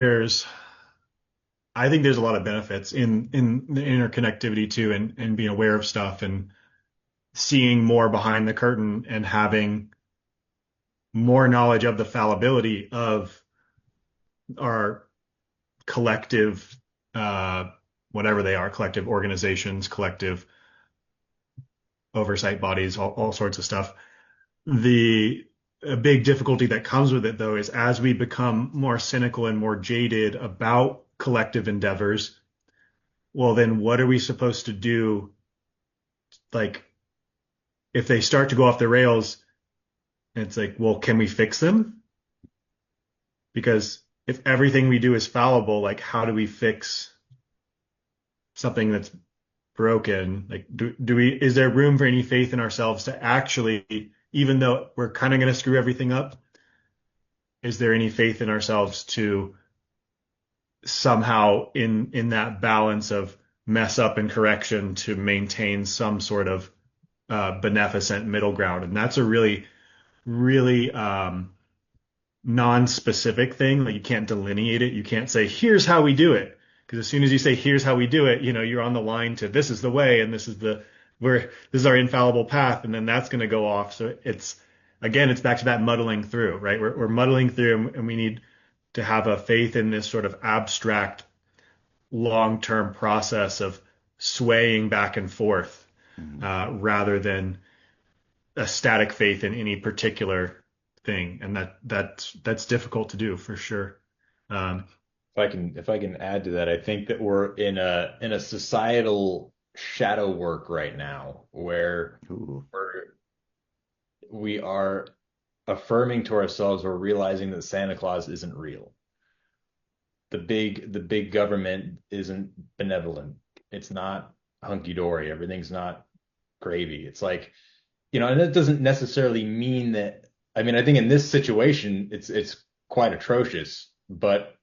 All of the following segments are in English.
there's I think there's a lot of benefits in the interconnectivity too, and being aware of stuff and seeing more behind the curtain and having more knowledge of the fallibility of our collective, uh, whatever they are, collective organizations, collective oversight bodies, all sorts of stuff. The a big difficulty that comes with it, though, is as we become more cynical and more jaded about collective endeavors, well, then what are we supposed to do? Like, if they start to go off the rails, it's like, well, can we fix them? Because if everything we do is fallible, like, how do we fix something that's broken? Like, do we, is there room for any faith in ourselves to actually, even though we're kind of going to screw everything up, is there any faith in ourselves to somehow in that balance of mess up and correction to maintain some sort of beneficent middle ground? And that's a really non-specific thing. Like you can't delineate it. You can't say, here's how we do it. Because as soon as you say, here's how we do it, you're on the line to this is the way and this is our infallible path. And then that's going to go off. So it's back to that muddling through, right? We're muddling through and we need to have a faith in this sort of abstract long-term process of swaying back and forth, Mhm. rather than a static faith in any particular thing, and that's difficult to do for sure. Um, If I can add to that, I think that we're in a societal shadow work right now where Ooh. we are affirming to ourselves or realizing that Santa Claus isn't real. The big government isn't benevolent. It's not hunky dory. Everything's not gravy. It's like, and that doesn't necessarily mean that. I mean, I think in this situation, it's quite atrocious, but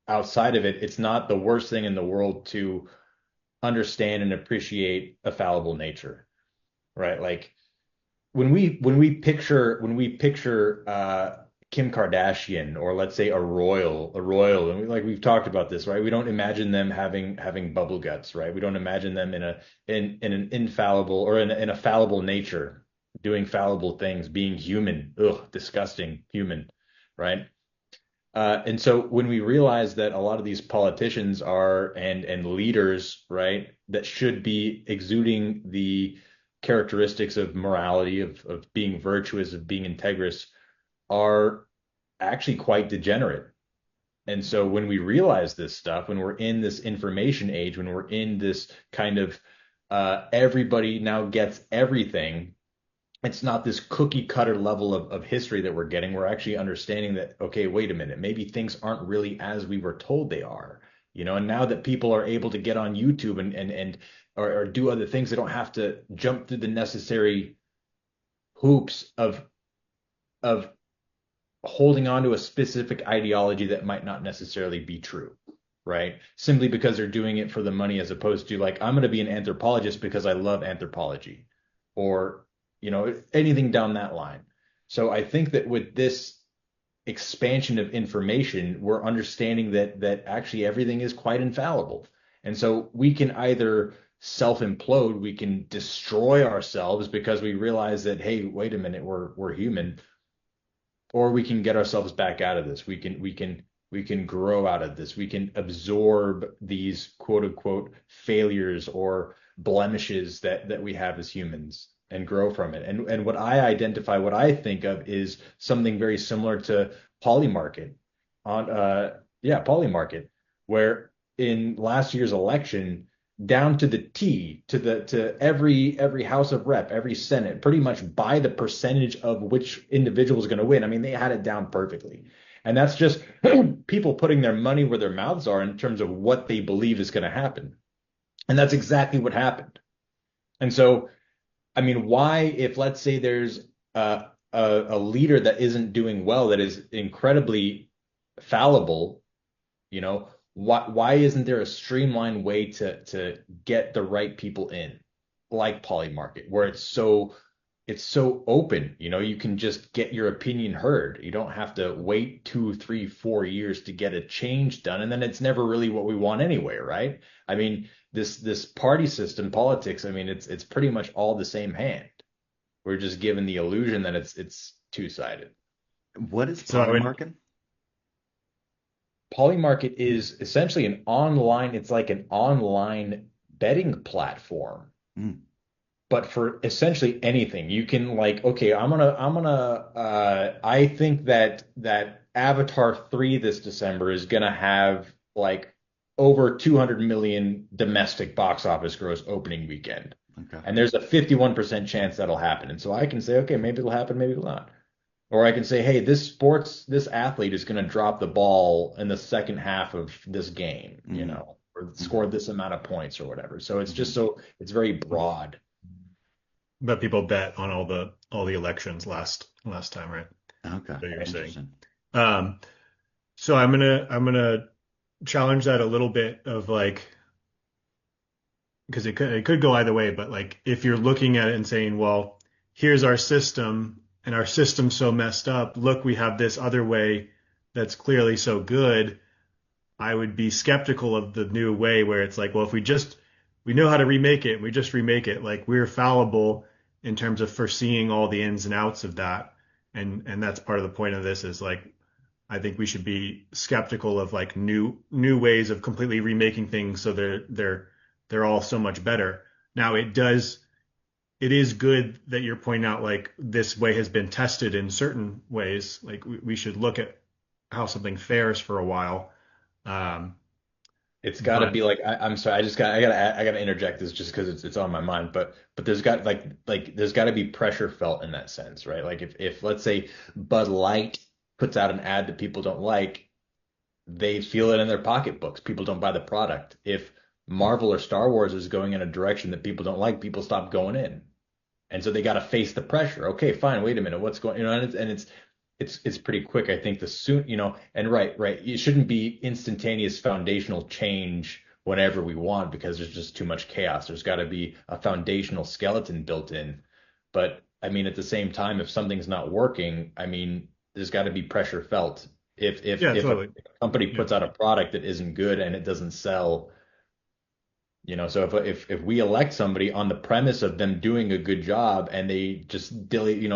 outside of it, it's not the worst thing in the world to understand and appreciate a fallible nature, right? Like when we picture Kim Kardashian, or let's say a royal, and we've talked about this, right? We don't imagine them having bubble guts, right? We don't imagine them in an infallible or in a fallible nature, doing fallible things, being human. Ugh, disgusting human, right? And so when we realize that a lot of these politicians are and leaders, right, that should be exuding the characteristics of morality, of being virtuous, of being integrous, are actually quite degenerate. And so when we realize this stuff, when we're in this information age, when we're in this kind of everybody now gets everything, it's not this cookie cutter level of history that we're getting. We're actually understanding that, okay, wait a minute, maybe things aren't really as we were told they are. And now that people are able to get on YouTube and or do other things, they don't have to jump through the necessary hoops of holding on to a specific ideology that might not necessarily be true, right? Simply because they're doing it for the money, as opposed to like, I'm going to be an anthropologist because I love anthropology, or anything down that line. So I think that with this expansion of information, we're understanding that actually everything is quite infallible. And so we can either self-implode, we can destroy ourselves because we realize that, hey, wait a minute, we're human, or we can get ourselves back out of this. We can grow out of this. We can absorb these quote unquote failures or blemishes that we have as humans and grow from it. And what I think of is something very similar to Polymarket Polymarket, where in last year's election, down to the T, to every House of Rep, every Senate, pretty much by the percentage of which individual is going to win. I mean, they had it down perfectly. And that's just people putting their money where their mouths are in terms of what they believe is going to happen. And that's exactly what happened. And so, I mean, why, if let's say there's a leader that isn't doing well, that is incredibly fallible, why isn't there a streamlined way to get the right people in, like Poly Market, where it's so it's so open. You can just get your opinion heard. You don't have to wait 2, 3, 4 years to get a change done, and then it's never really what we want anyway, right? I mean, this party system, politics, I mean, it's pretty much all the same hand. We're just given the illusion that it's two-sided. What is So I would, Polymarket? Polymarket is essentially it's like an online betting platform, Mm, but for essentially anything. You can like, okay, I think that Avatar 3 this December is gonna have like over 200 million domestic box office gross opening weekend. okay. And there's a 51% chance that'll happen. And so I can say, okay, maybe it'll happen, maybe it'll not. Or I can say, hey, this athlete is going to drop the ball in the second half of this game, Mm, or mhm, score this amount of points or whatever. So it's just mhm. it's very broad. but people bet on all the elections last time, right? Okay, So you're saying. interesting. Um, so I'm gonna challenge that a little bit of like because it could go either way, but like if you're looking at it and saying, well, here's our system and our system's so messed up, look, we have this other way that's clearly so good. I would be skeptical of the new way where it's like, well, if we know how to remake it, we just remake it. Like we're fallible in terms of foreseeing all the ins and outs of that. And that's part of the point of this is like I think we should be skeptical of like new ways of completely remaking things so they're all so much better. Now it is good that you're pointing out like this way has been tested in certain ways. Like we should look at how something fares for a while. Um, It's got to but be like I'm sorry, I gotta interject this just because it's on my mind, but there's got there's got to be pressure felt in that sense, right? Like if let's say Bud Light puts out an ad that people don't like, they feel it in their pocketbooks. People don't buy the product. If Marvel or Star Wars is going in a direction that people don't like, people stop going in. And so they got to face the pressure. Okay, fine. Wait a minute. What's going, and it's pretty quick. I think the soon, and right. It shouldn't be instantaneous foundational change whenever we want because there's just too much chaos. There's got to be a foundational skeleton built in. But I mean, at the same time, if something's not working, I mean, there's got to be pressure felt. yeah, If a totally. company Yeah. puts out a product that isn't good and it doesn't sell, so if we elect somebody on the premise of them doing a good job and they just delete,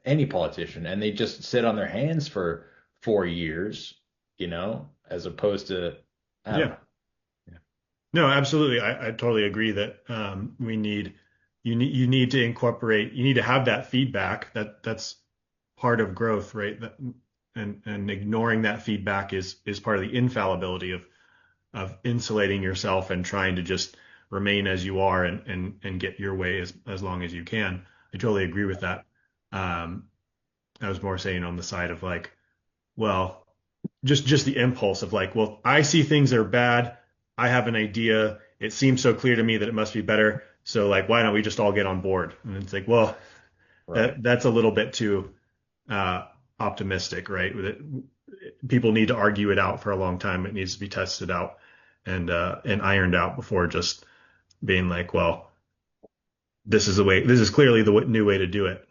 any politician, and they just sit on their hands for 4 years, as opposed to, I don't Yeah. know. Yeah. No, absolutely. I totally agree that you need to incorporate you need to have that feedback that's part of growth, right? And ignoring that feedback is part of the infallibility of insulating yourself and trying to just remain as you are and get your way as long as you can. I totally agree with that. Um, I was more saying on the side of like, well, just the impulse of like, well, I see things that are bad. I have an idea. It seems so clear to me that it must be better. So like, why don't we just all get on board? And it's like, well, Right. that's a little bit too uh, optimistic, right? That people need to argue it out for a long time. It needs to be tested out and ironed out before just being like, well, this is the way. This is clearly the new way to do it.